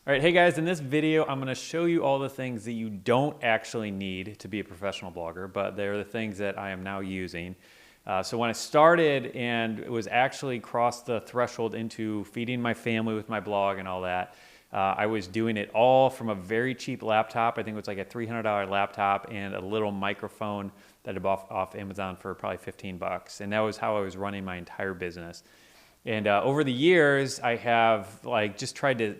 All right, hey guys, in this video, I'm gonna show you all the things that you don't actually need to be a professional blogger, but they're the things that I am now using. So when I started and it was actually crossed the threshold into feeding my family with my blog and all that, I was doing it all from a very cheap laptop. I think it was like a $300 laptop and a little microphone that I bought off Amazon for probably 15 bucks. And that was how I was running my entire business. And over the years, I have just tried to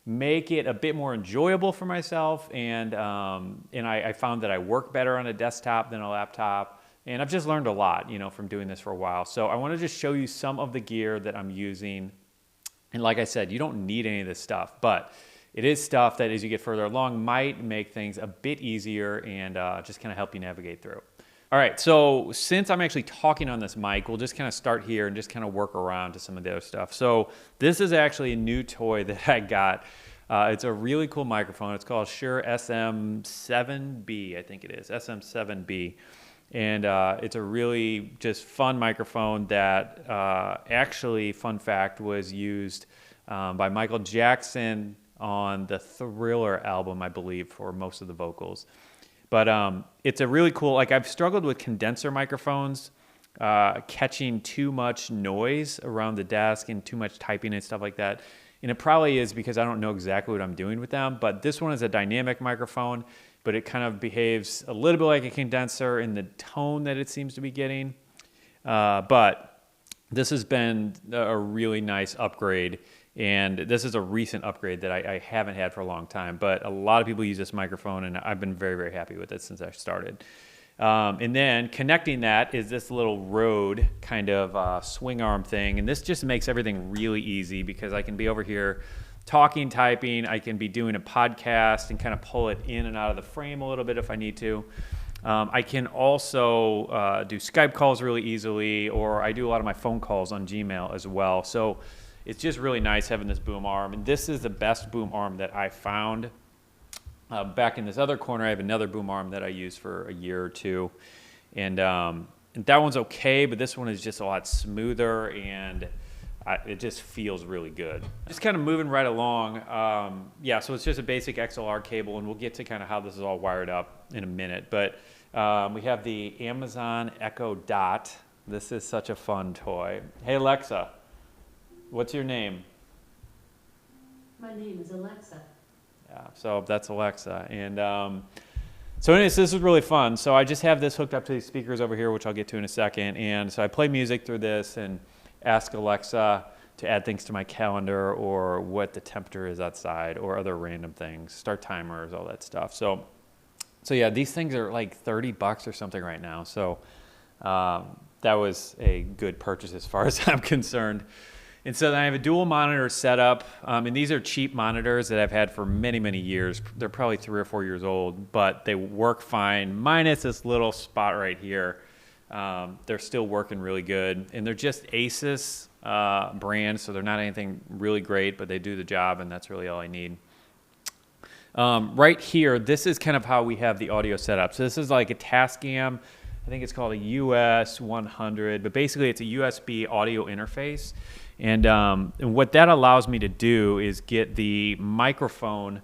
make it a bit more enjoyable for myself, and I found that I work better on a desktop than a laptop, and I've just learned a lot, from doing this for a while. So I want to just show you some of the gear that I'm using, and like I said, you don't need any of this stuff, but it is stuff that as you get further along might make things a bit easier and just kind of help you navigate through. All right, so since I'm actually talking on this mic, we'll just kind of start here and just kind of work around to some of the other stuff. So this is actually a new toy that I got. It's a really cool microphone. It's called Shure SM7B, I think it is, SM7B. And it's a really just fun microphone that actually, fun fact, was used by Michael Jackson on the Thriller album, I believe, for most of the vocals. But it's a really cool, I've struggled with condenser microphones, catching too much noise around the desk and too much typing and stuff like that. And it probably is because I don't know exactly what I'm doing with them. But this one is a dynamic microphone, but it kind of behaves a little bit like a condenser in the tone that it seems to be getting. But this has been a really nice upgrade. And this is a recent upgrade that I haven't had for a long time, but a lot of people use this microphone, and I've been very, very happy with it since I started. And then connecting that is this little Rode kind of swing arm thing, and this just makes everything really easy because I can be over here talking, typing, I can be doing a podcast and kind of pull it in and out of the frame a little bit if I need to. I can also do Skype calls really easily, or I do a lot of my phone calls on Gmail as well. So it's just really nice having this boom arm, and this is the best boom arm that I found. Back in this other corner, I have another boom arm that I use for a year or two, and that one's okay, but this one is just a lot smoother, and it just feels really good. Just kind of moving right along, yeah, so it's just a basic XLR cable, and we'll get to kind of how this is all wired up in a minute, but we have the Amazon Echo Dot. This is such a fun toy. Hey Alexa, what's your name? My name is Alexa. Yeah, so that's Alexa. And so anyways, this is really fun. So I just have this hooked up to these speakers over here, which I'll get to in a second. And so I play music through this and ask Alexa to add things to my calendar or what the temperature is outside or other random things, start timers, all that stuff. So yeah, these things are like 30 bucks or something right now. So that was a good purchase as far as I'm concerned. And so then I have a dual monitor setup, and these are cheap monitors that I've had for many, many years. They're probably 3 or 4 years old, but they work fine, minus this little spot right here. They're still working really good, and they're just Asus brand, so they're not anything really great, but they do the job, and that's really all I need. Right here, this is kind of how we have the audio set up. So this is like a Tascam. I think it's called a US 100, but basically it's a USB audio interface. And what that allows me to do is get the microphone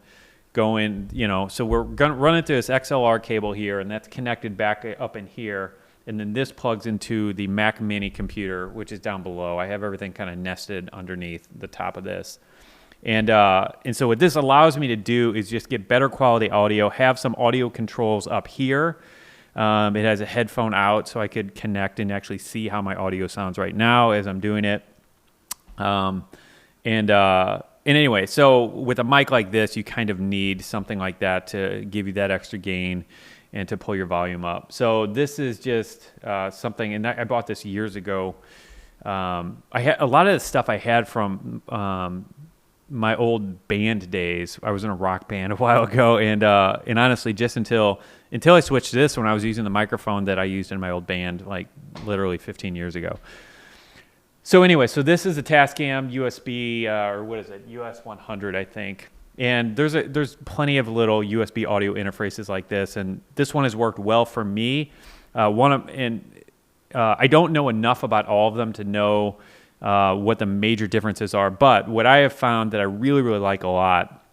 going, so we're going to run it through this XLR cable here, and that's connected back up in here. And then this plugs into the Mac Mini computer, which is down below. I have everything kind of nested underneath the top of this. And so what this allows me to do is just get better quality audio, have some audio controls up here. It has a headphone out, so I could connect and actually see how my audio sounds right now as I'm doing it. And anyway, so with a mic like this, you kind of need something like that to give you that extra gain and to pull your volume up. So this is just something, and I bought this years ago. I had a lot of the stuff I had from my old band days. I was in a rock band a while ago, and honestly, just until I switched to this one, I was using the microphone that I used in my old band, like literally 15 years ago. So anyway, so this is a Tascam USB, or what is it, US 100, I think. And there's plenty of little USB audio interfaces like this, and this one has worked well for me. I don't know enough about all of them to know what the major differences are, but what I have found that I really, really like a lot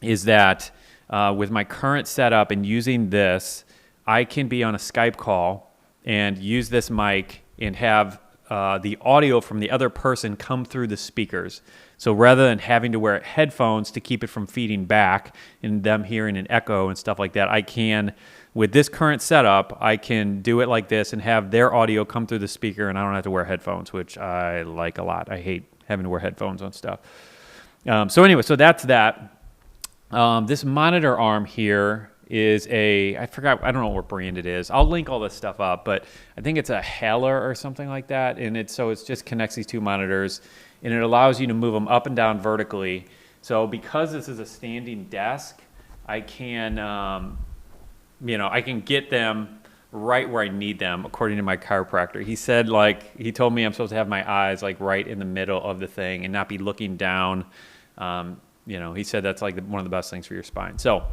is that with my current setup and using this, I can be on a Skype call and use this mic and have the audio from the other person come through the speakers. So rather than having to wear headphones to keep it from feeding back and them hearing an echo and stuff like that, I can, with this current setup, I can do it like this and have their audio come through the speaker, and I don't have to wear headphones, which I like a lot. I hate having to wear headphones on stuff. So anyway, so that's that. This monitor arm here is I don't know what brand it is. I'll link all this stuff up, but I think it's a Haller or something like that. And it just connects these two monitors, and it allows you to move them up and down vertically. So because this is a standing desk, I can, I can get them right where I need them, according to my chiropractor. He said, he told me I'm supposed to have my eyes right in the middle of the thing and not be looking down. He said that's one of the best things for your spine. So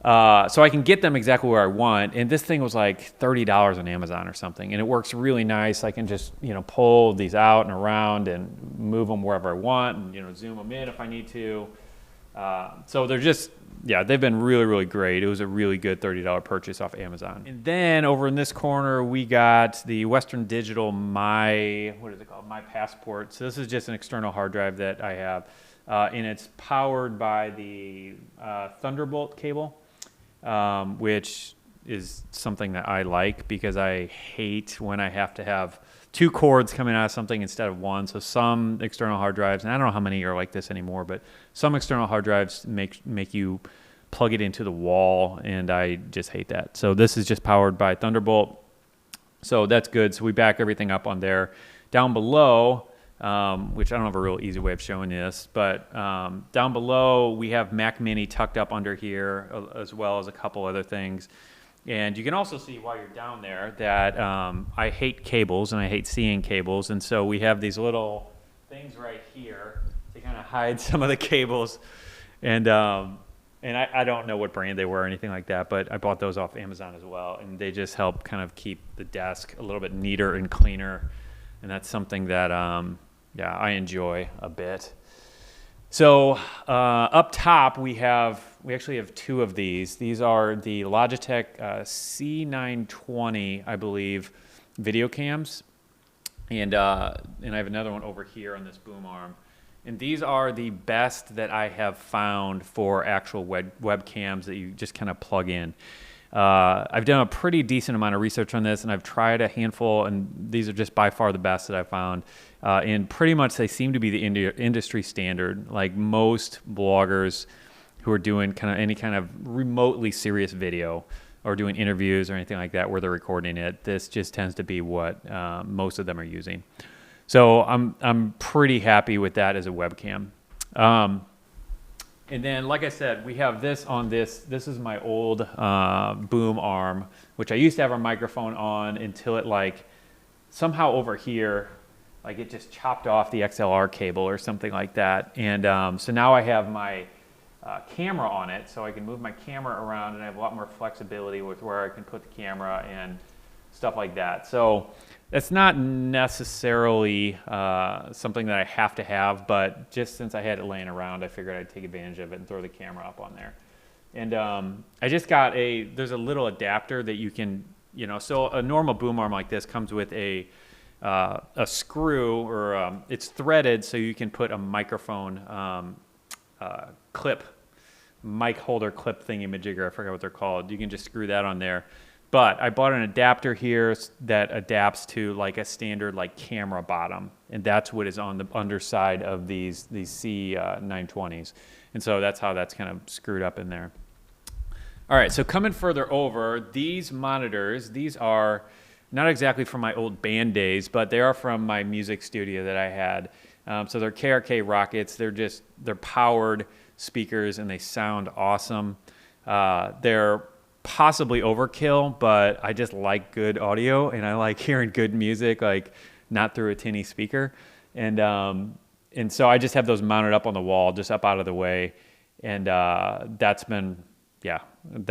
I can get them exactly where I want. And this thing was like $30 on Amazon or something. And it works really nice. I can just, pull these out and around and move them wherever I want and, zoom them in if I need to. So they're they've been really, really great. It was a really good $30 purchase off Amazon. And then over in this corner, we got the Western Digital My Passport. So this is just an external hard drive that I have. And it's powered by the Thunderbolt cable, which is something that I like because I hate when I have to have two cords coming out of something instead of one. So some external hard drives, and I don't know how many are like this anymore, but some external hard drives make you plug it into the wall, and I just hate that. So this is just powered by Thunderbolt. So that's good. So we back everything up on there. Down below, which I don't have a real easy way of showing this, but down below we have Mac Mini tucked up under here, as well as a couple other things. And you can also see while you're down there that I hate cables and I hate seeing cables, and so we have these little things right here to kind of hide some of the cables. And I don't know what brand they were or anything like that, but I bought those off Amazon as well, and they just help kind of keep the desk a little bit neater and cleaner. And that's something that I enjoy a bit. So up top we actually have two of these. These are the Logitech C920, I believe, video cams, and I have another one over here on this boom arm. And these are the best that I have found for actual webcams that you just kind of plug in. I've done a pretty decent amount of research on this, and I've tried a handful, and these are just by far the best that I've found. And pretty much they seem to be the industry standard. Like most bloggers who are doing any kind of remotely serious video or doing interviews or anything like that where they're recording it, this just tends to be what most of them are using. So I'm pretty happy with that as a webcam. And then, like I said, we have this on this. This is my old boom arm, which I used to have a microphone on until it somehow over here, it just chopped off the XLR cable or something like that. And so now I have my camera on it, so I can move my camera around, and I have a lot more flexibility with where I can put the camera and stuff like that. So that's not necessarily something that I have to have, but just since I had it laying around, I figured I'd take advantage of it and throw the camera up on there. And I just got there's a little adapter that you can, so a normal boom arm like this comes with a screw, or it's threaded, so you can put a microphone mic holder clip thingy-majigger, I forgot what they're called. You can just screw that on there. But I bought an adapter here that adapts to a standard camera bottom, and that's what is on the underside of these C920s. And so that's how that's kind of screwed up in there. All right, so coming further over, these monitors, these are not exactly from my old band days, but they are from my music studio that I had. So they're KRK Rockets. They're powered speakers, and they sound awesome. They're possibly overkill, but I just like good audio, and I like hearing good music, not through a tinny speaker. And so I just have those mounted up on the wall, just up out of the way. And that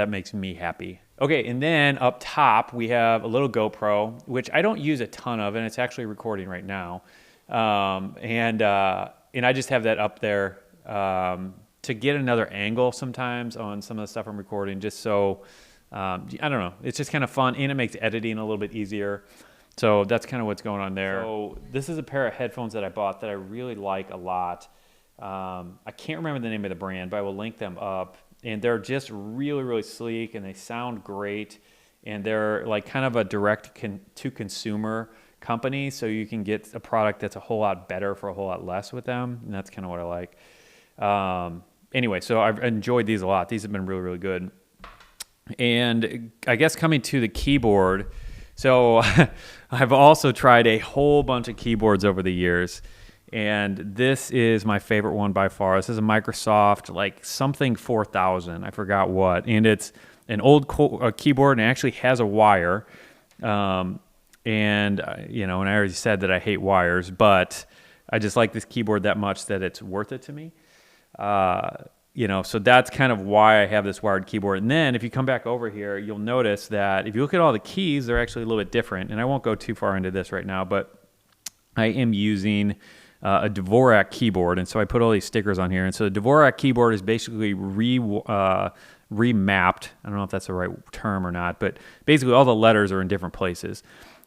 makes me happy. Okay, and then up top, we have a little GoPro, which I don't use a ton of, and it's actually recording right now. And I just have that up there to get another angle sometimes on some of the stuff I'm recording, just so, I don't know, it's just kind of fun, and it makes editing a little bit easier. So that's kind of what's going on there. So this is a pair of headphones that I bought that I really like a lot. I can't remember the name of the brand, but I will link them up. And they're just really, really sleek, and they sound great. And they're like kind of a direct-to-consumer company, so you can get a product that's a whole lot better for a whole lot less with them. And that's kind of what I like. Anyway, so I've enjoyed these a lot. These have been really, really good. And I guess coming to the keyboard, so I've also tried a whole bunch of keyboards over the years, and this is my favorite one by far. This is a Microsoft, like something 4000, I forgot what, and it's an old keyboard, and it actually has a wire. And and I already said that I hate wires, but I just like this keyboard that much that it's worth it to me. So that's kind of why I have this wired keyboard. And then if you come back over here, you'll notice that if you look at all the keys, they're actually a little bit different. And I won't go too far into this right now, but I am using a Dvorak keyboard. And so I put all these stickers on here. And so the Dvorak keyboard is basically remapped. I don't know if that's the right term or not, but basically all the letters are in different places.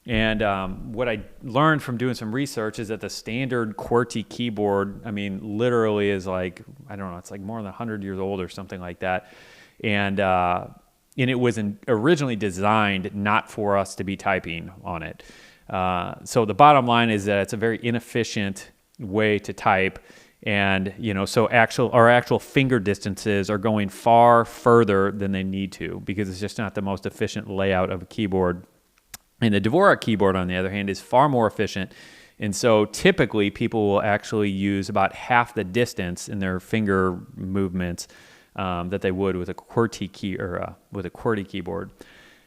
And what I learned from doing some research is that the standard QWERTY keyboard, I mean, literally is like, I don't know, it's like more than 100 years old or something like that. And it was originally designed not for us to be typing on it. So the bottom line is that it's a very inefficient way to type. And, so our actual finger distances are going far further than they need to, because it's just not the most efficient layout of a keyboard. And the Dvorak keyboard, on the other hand, is far more efficient. And so typically people will actually use about half the distance in their finger movements that they would with a QWERTY key or with a QWERTY keyboard.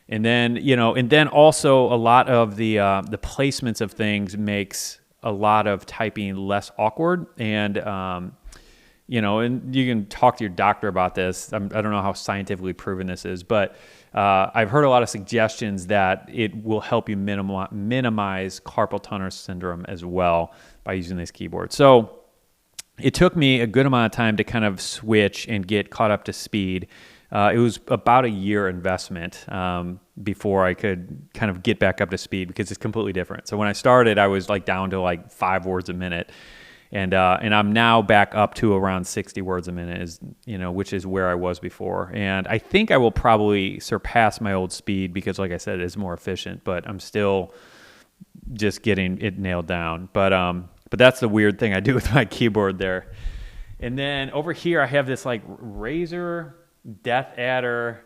And then, also a lot of the placements of things makes a lot of typing less awkward. And and you can talk to your doctor about this. I don't know how scientifically proven this is, but I've heard a lot of suggestions that it will help you minimize carpal tunnel syndrome as well by using this keyboard. So it took me a good amount of time to kind of switch and get caught up to speed. It was about a year investment before I could kind of get back up to speed, because it's completely different. So when I started, I was like down to like 5 words a minute. And I'm now back up to around 60 words a minute, which is where I was before. And I think I will probably surpass my old speed because, like I said, it's more efficient. But I'm still just getting it nailed down. But that's the weird thing I do with my keyboard there. And then over here, I have this like Razer Death Adder,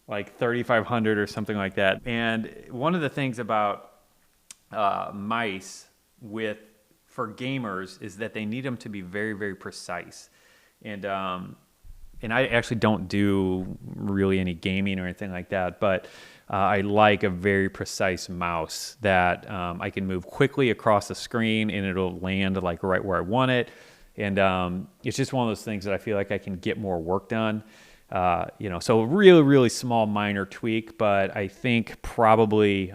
like 3500 or something like that. And one of the things about mice for gamers is that they need them to be very, very precise. And I actually don't do really any gaming or anything like that, but I like a very precise mouse that I can move quickly across the screen and it'll land like right where I want it. And it's just one of those things that I feel like I can get more work done. So a really, really small minor tweak, but I think probably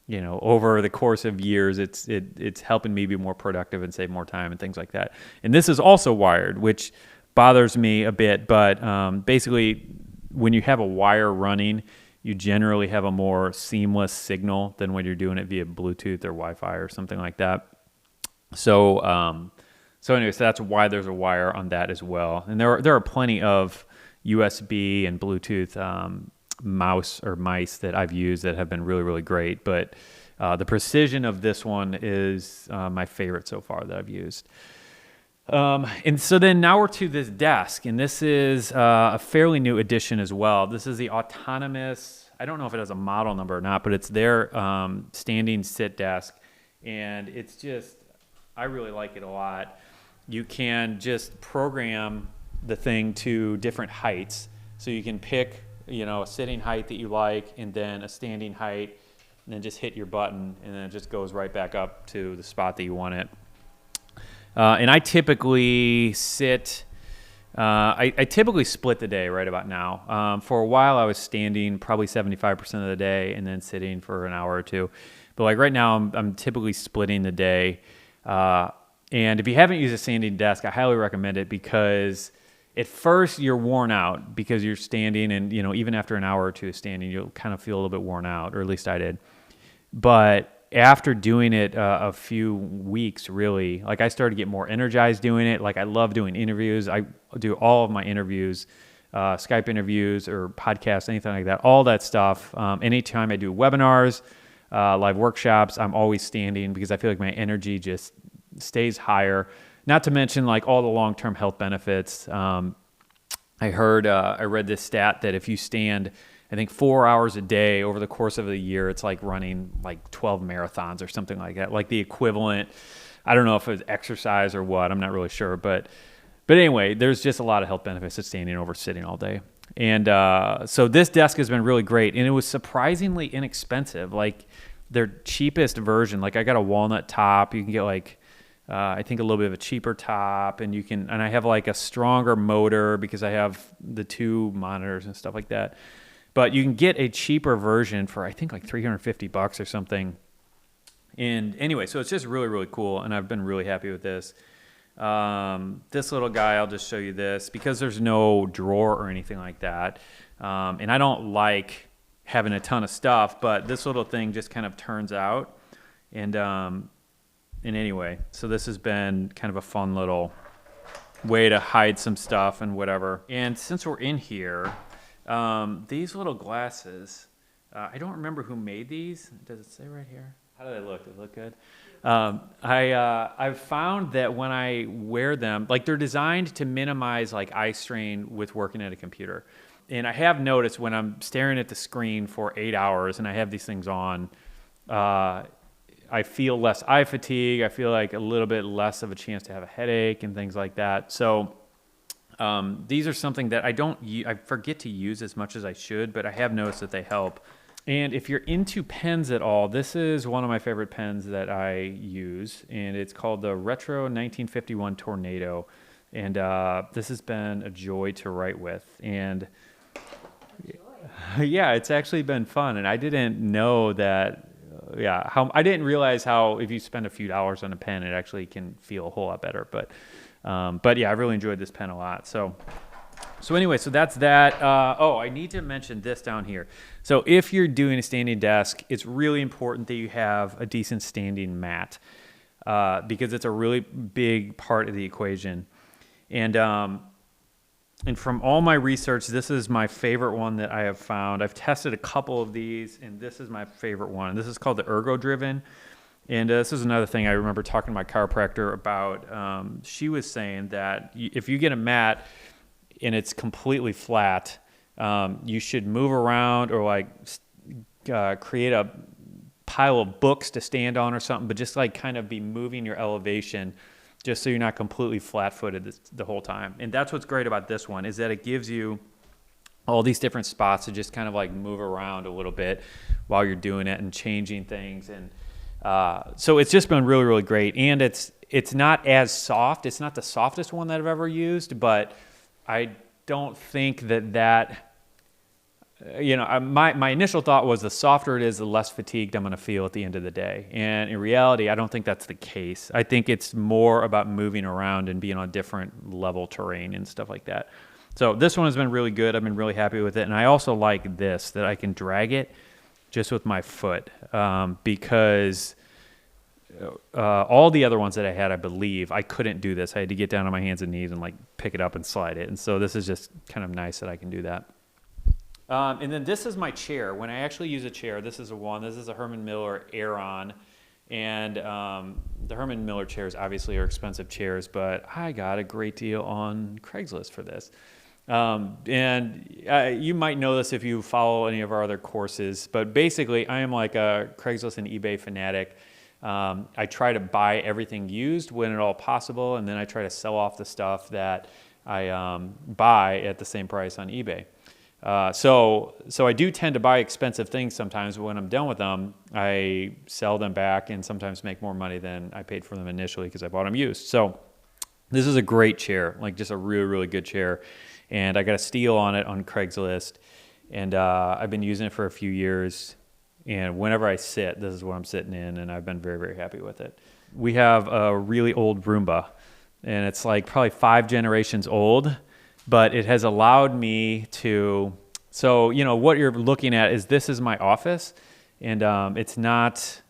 over the course of years, it's helping me be more productive and save more time and things like that. And this is also wired, which bothers me a bit. But basically, when you have a wire running, you generally have a more seamless signal than when you're doing it via Bluetooth or Wi-Fi or something like that. So anyways, that's why there's a wire on that as well. And there are plenty of USB and Bluetooth mouse or mice that I've used that have been really, really great. But the precision of this one is my favorite so far that I've used. And so then now we're to this desk, and this is a fairly new addition as well. This is the autonomous, I don't know if it has a model number or not, but it's their standing sit desk. And it's just, I really like it a lot. You can just program the thing to different heights. So you can pick a sitting height that you like, and then a standing height, and then just hit your button, and then it just goes right back up to the spot that you want it. And I typically sit, I typically split the day right about now. For a while I was standing probably 75% of the day and then sitting for an hour or two. But like right now I'm typically splitting the day. And if you haven't used a standing desk, I highly recommend it because at first you're worn out because you're standing, and even after an hour or two of standing, you'll kind of feel a little bit worn out, or at least I did. But after doing it a few weeks, really, like I started to get more energized doing it. Like I love doing interviews. I do all of my interviews, Skype interviews or podcasts, anything like that, all that stuff. Anytime I do webinars, live workshops, I'm always standing because I feel like my energy just stays higher. Not to mention like all the long-term health benefits. I read this stat that if you stand, I think 4 hours a day over the course of a year, it's like running like 12 marathons or something like that. Like the equivalent, I don't know if it was exercise or what, I'm not really sure. But anyway, there's just a lot of health benefits to standing over sitting all day. And so this desk has been really great. And it was surprisingly inexpensive. Like their cheapest version, like I got a walnut top. You can get like, I think a little bit of a cheaper top. And I have like a stronger motor because I have the 2 monitors and stuff like that. But you can get a cheaper version for, I think, like $350 or something. And anyway, so it's just really, really cool. And I've been really happy with this. This little guy, I'll just show you this because there's no drawer or anything like that. And I don't like having a ton of stuff, but this little thing just kind of turns out. And anyway, so this has been kind of a fun little way to hide some stuff and whatever. And since we're in here, these little glasses, I don't remember who made these. Does it say right here? How do they look? Do they look good? I've found that when I wear them, like they're designed to minimize like eye strain with working at a computer. And I have noticed when I'm staring at the screen for 8 hours and I have these things on, I feel less eye fatigue. I feel like a little bit less of a chance to have a headache and things like that. So these are something that I forget to use as much as I should, but I have noticed that they help. And if you're into pens at all, this is one of my favorite pens that I use, and it's called the Retro 1951 Tornado. And this has been a joy to write with. And yeah, it's actually been fun. And I didn't know that, I didn't realize how if you spend a few dollars on a pen, it actually can feel a whole lot better. But yeah, I really enjoyed this pen a lot. So anyway, so that's that. I need to mention this down here. So if you're doing a standing desk, it's really important that you have a decent standing mat because it's a really big part of the equation. And from all my research, this is my favorite one that I have found. I've tested a couple of these, and this is my favorite one. This is called the Ergo Driven. And this is another thing I remember talking to my chiropractor about. She was saying that if you get a mat and it's completely flat, you should move around or like create a pile of books to stand on or something, but just like kind of be moving your elevation just so you're not completely flat-footed the whole time. And that's what's great about this one is that it gives you all these different spots to just kind of like move around a little bit while you're doing it and changing things. And so it's just been really, really great. And it's not as soft. It's not the softest one that I've ever used, but I don't think that my initial thought was the softer it is, the less fatigued I'm going to feel at the end of the day. And in reality, I don't think that's the case. I think it's more about moving around and being on different level terrain and stuff like that. So this one has been really good. I've been really happy with it. And I also like this, that I can drag it just with my foot because all the other ones that I had, I believe, I couldn't do this. I had to get down on my hands and knees and like pick it up and slide it. And so this is just kind of nice that I can do that. And then this is my chair. When I actually use a chair, this is a Herman Miller Aeron. And the Herman Miller chairs obviously are expensive chairs, but I got a great deal on Craigslist for this. You might know this if you follow any of our other courses, but basically I am like a Craigslist and eBay fanatic. I try to buy everything used when at all possible, and then I try to sell off the stuff that I buy at the same price on eBay. So I do tend to buy expensive things sometimes, but when I'm done with them, I sell them back and sometimes make more money than I paid for them initially because I bought them used. So this is a great chair, like just a really, really good chair. And I got a steal on it on Craigslist, and I've been using it for a few years. And whenever I sit, this is what I'm sitting in, and I've been very, very happy with it. We have a really old Roomba, and it's like probably 5 generations old. but it has allowed me to, so, you know, what you're looking at is this is my office, and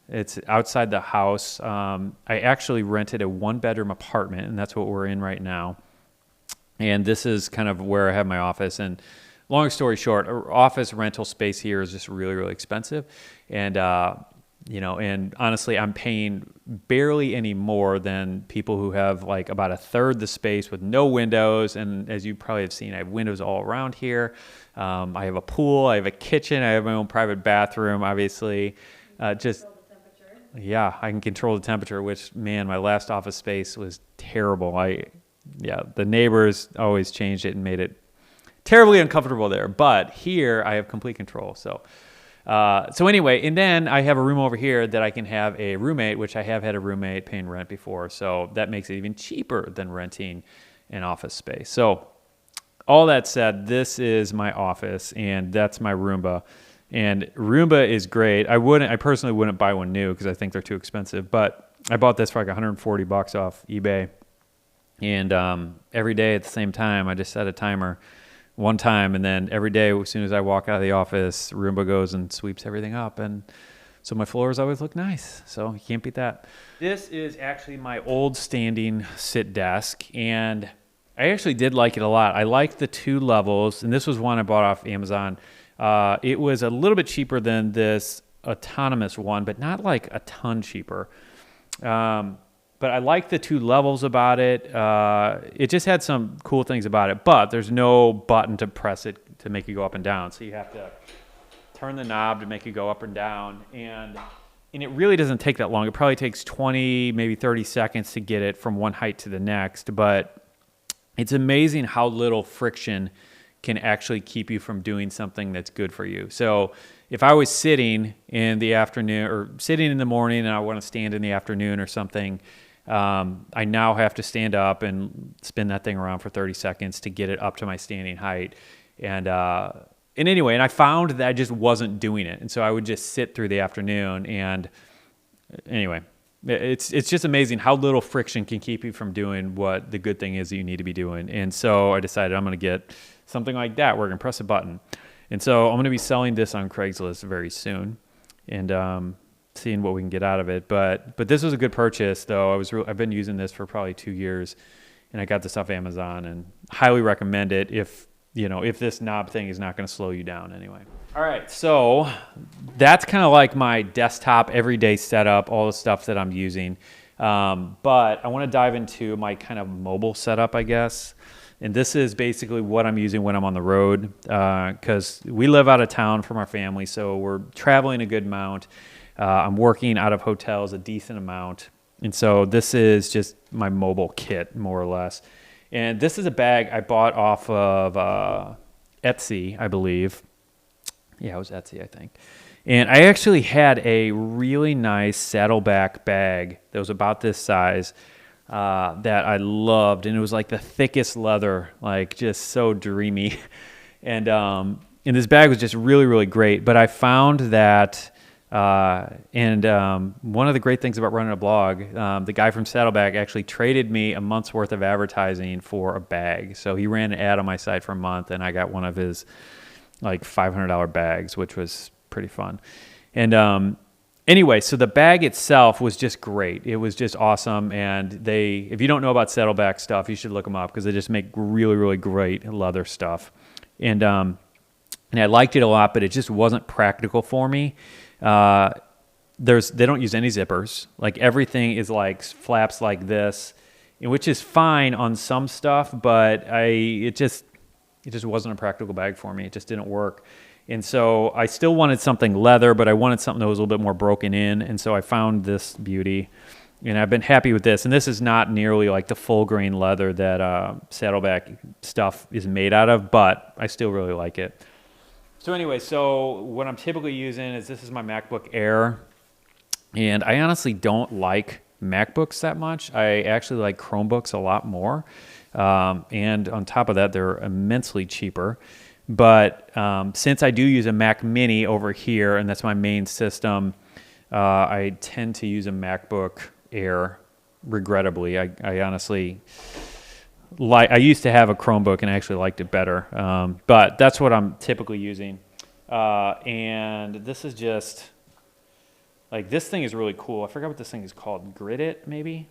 it's outside the house. I actually rented a 1-bedroom apartment, and that's what we're in right now. And this is kind of where I have my office. And long story short, office rental space here is just really, really expensive. And, you know, and honestly, I'm paying barely any more than people who have like about 1/3 the space with no windows. And as you probably have seen, I have windows all around here. I have a pool, I have a kitchen, I have my own private bathroom, obviously. Yeah, I can control the temperature, which, man, my last office space was terrible. The neighbors always changed it and made it terribly uncomfortable there. But here I have complete control. So anyway, and then I have a room over here that I can have a roommate, which I have had a roommate paying rent before. So that makes it even cheaper than renting an office space. So all that said, this is my office, and that's my Roomba. And Roomba is great. I personally wouldn't buy one new because I think they're too expensive. But I bought this for like $140 off eBay. And every day at the same time, I just set a timer one time, and then every day as soon as I walk out of the office, Roomba goes and sweeps everything up, and so my floors always look nice. So you can't beat that. This is actually my old standing sit desk, and I actually did like it a lot. I liked the 2 levels, and this was one I bought off Amazon. It was a little bit cheaper than this autonomous one, but not like a ton cheaper. But I like the 2 levels about it. It just had some cool things about it, but there's no button to press it to make it go up and down. So you have to turn the knob to make it go up and down. And it really doesn't take that long. It probably takes 20, maybe 30 seconds to get it from one height to the next. But it's amazing how little friction can actually keep you from doing something that's good for you. So if I was sitting in the afternoon or sitting in the morning and I want to stand in the afternoon or something, I now have to stand up and spin that thing around for 30 seconds to get it up to my standing height. And anyway, and I found that I just wasn't doing it. And so I would just sit through the afternoon. And anyway, it's just amazing how little friction can keep you from doing what the good thing is that you need to be doing. And so I decided I'm going to get something like that where I can press a button. And so I'm going to be selling this on Craigslist very soon, and seeing what we can get out of it. But this was a good purchase, though. I've been using this for probably 2 years, and I got this off Amazon, and highly recommend it if this knob thing is not going to slow you down anyway. All right, so that's kind of like my desktop everyday setup, all the stuff that I'm using. But I want to dive into my kind of mobile setup, I guess. And this is basically what I'm using when I'm on the road, because we live out of town from our family, so we're traveling a good amount. I'm working out of hotels a decent amount. And so this is just my mobile kit, more or less. And this is a bag I bought off of Etsy, I believe. Yeah, it was Etsy, I think. And I actually had a really nice saddleback bag that was about this size that I loved. And it was like the thickest leather, like just so dreamy. And this bag was just really, really great. But I found that... one of the great things about running a blog, the guy from Saddleback actually traded me a month's worth of advertising for a bag. So he ran an ad on my site for a month, and I got one of his like $500 bags, which was pretty fun. And anyway, so the bag itself was just great. It was just awesome. And if you don't know about Saddleback stuff, you should look them up because they just make really, really great leather stuff. And I liked it a lot, but it just wasn't practical for me. They don't use any zippers. Like everything is like flaps like this, which is fine on some stuff, but it just wasn't a practical bag for me. It just didn't work. And so I still wanted something leather, but I wanted something that was a little bit more broken in. And so I found this beauty, and I've been happy with this. And this is not nearly like the full grain leather that Saddleback stuff is made out of, but I still really like it. So anyway, so what I'm typically using is this is my MacBook Air, and I honestly don't like MacBooks that much. I actually like Chromebooks a lot more, and on top of that, they're immensely cheaper. But since I do use a Mac Mini over here, and that's my main system, I tend to use a MacBook Air, regrettably. I honestly... I used to have a Chromebook and I actually liked it better. But that's what I'm typically using. And this is just, like, this thing is really cool. I forgot what this thing is called. Grid It, maybe?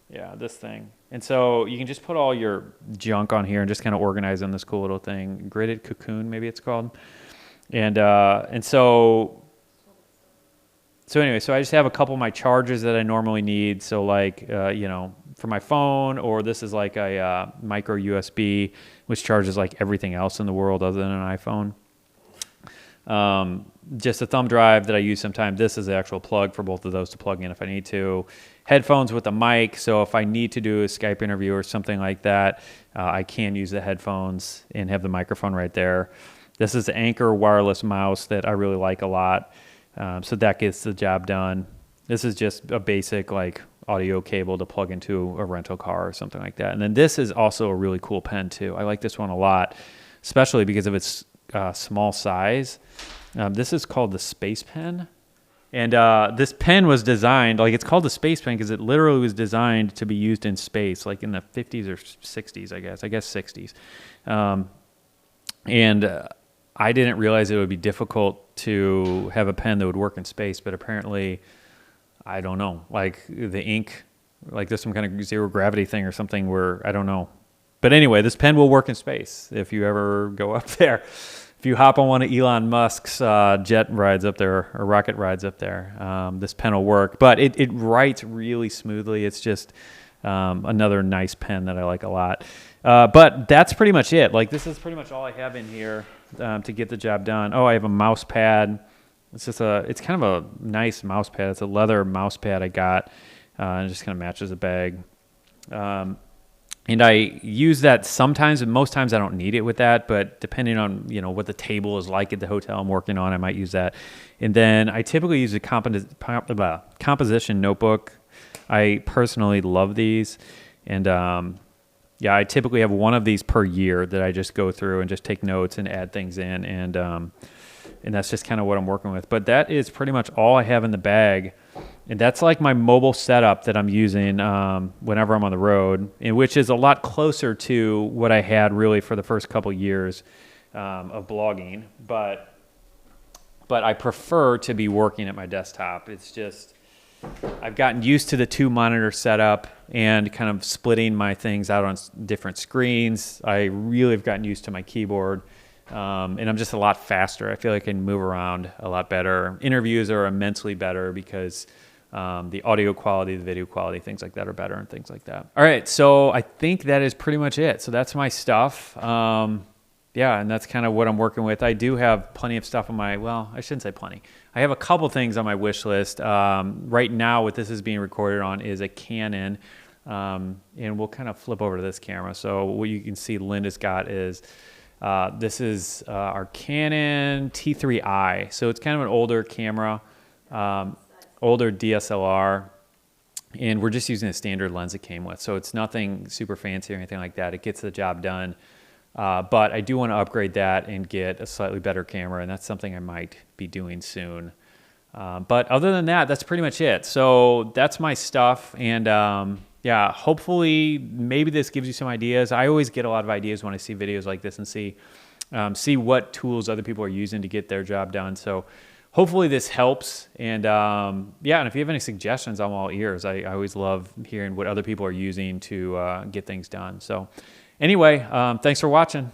Yeah, this thing. And so you can just put all your junk on here and just kind of organize on this cool little thing. Gridded Cocoon, maybe it's called. And so anyway, so I just have a couple of my chargers that I normally need. So like, you know, for my phone, or this is like a micro USB, which charges like everything else in the world other than an iPhone. Just a thumb drive that I use sometimes. This is the actual plug for both of those to plug in if I need to. Headphones with a mic, so if I need to do a Skype interview or something like that, I can use the headphones and have the microphone right there. This is the Anchor wireless mouse that I really like a lot, so that gets the job done. This is just a basic like audio cable to plug into a rental car or something like that. And then this is also a really cool pen too. I like this one a lot, especially because of its small size. This is called the Space Pen. And this pen was designed, like, it's called the Space Pen because it literally was designed to be used in space, like in the 50s or 60s, I guess 60s. I didn't realize it would be difficult to have a pen that would work in space, but apparently, I don't know, like the ink, like there's some kind of zero gravity thing or something where, I don't know. But anyway, this pen will work in space if you ever go up there. If you hop on one of Elon Musk's jet rides up there, or rocket rides up there, this pen will work. But it writes really smoothly. It's just another nice pen that I like a lot. But that's pretty much it. Like, this is pretty much all I have in here to get the job done. Oh, I have a mouse pad. It's kind of a nice mouse pad. It's a leather mouse pad I got, and it just kind of matches the bag. And I use that sometimes, and most times I don't need it with that, but depending on, you know, what the table is like at the hotel I'm working on, I might use that. And then I typically use a composition notebook. I personally love these. And yeah, I typically have one of these per year that I just go through and just take notes and add things in. And that's just kind of what I'm working with. But that is pretty much all I have in the bag. And that's like my mobile setup that I'm using whenever I'm on the road, and which is a lot closer to what I had really for the first couple years of blogging. But I prefer to be working at my desktop. It's just, I've gotten used to the 2-monitor setup and kind of splitting my things out on different screens. I really have gotten used to my keyboard. And I'm just a lot faster. I feel like I can move around a lot better. Interviews are immensely better because the audio quality, the video quality, things like that are better and things like that. All right, so I think that is pretty much it. So that's my stuff. Yeah, and that's kind of what I'm working with. I do have plenty of stuff on my, well, I shouldn't say plenty. I have a couple things on my wish list. Right now, what this is being recorded on is a Canon. And we'll kind of flip over to this camera. So what you can see Linda's got is, this is our Canon T3i. So it's kind of an older camera, older DSLR, and we're just using a standard lens it came with. So it's nothing super fancy or anything like that. It gets the job done. But I do want to upgrade that and get a slightly better camera, and that's something I might be doing soon. But other than that, that's pretty much it. So that's my stuff, and yeah, hopefully maybe this gives you some ideas. I always get a lot of ideas when I see videos like this and see what tools other people are using to get their job done. So hopefully this helps. And yeah, and if you have any suggestions, I'm all ears. I always love hearing what other people are using to get things done. So anyway, thanks for watching.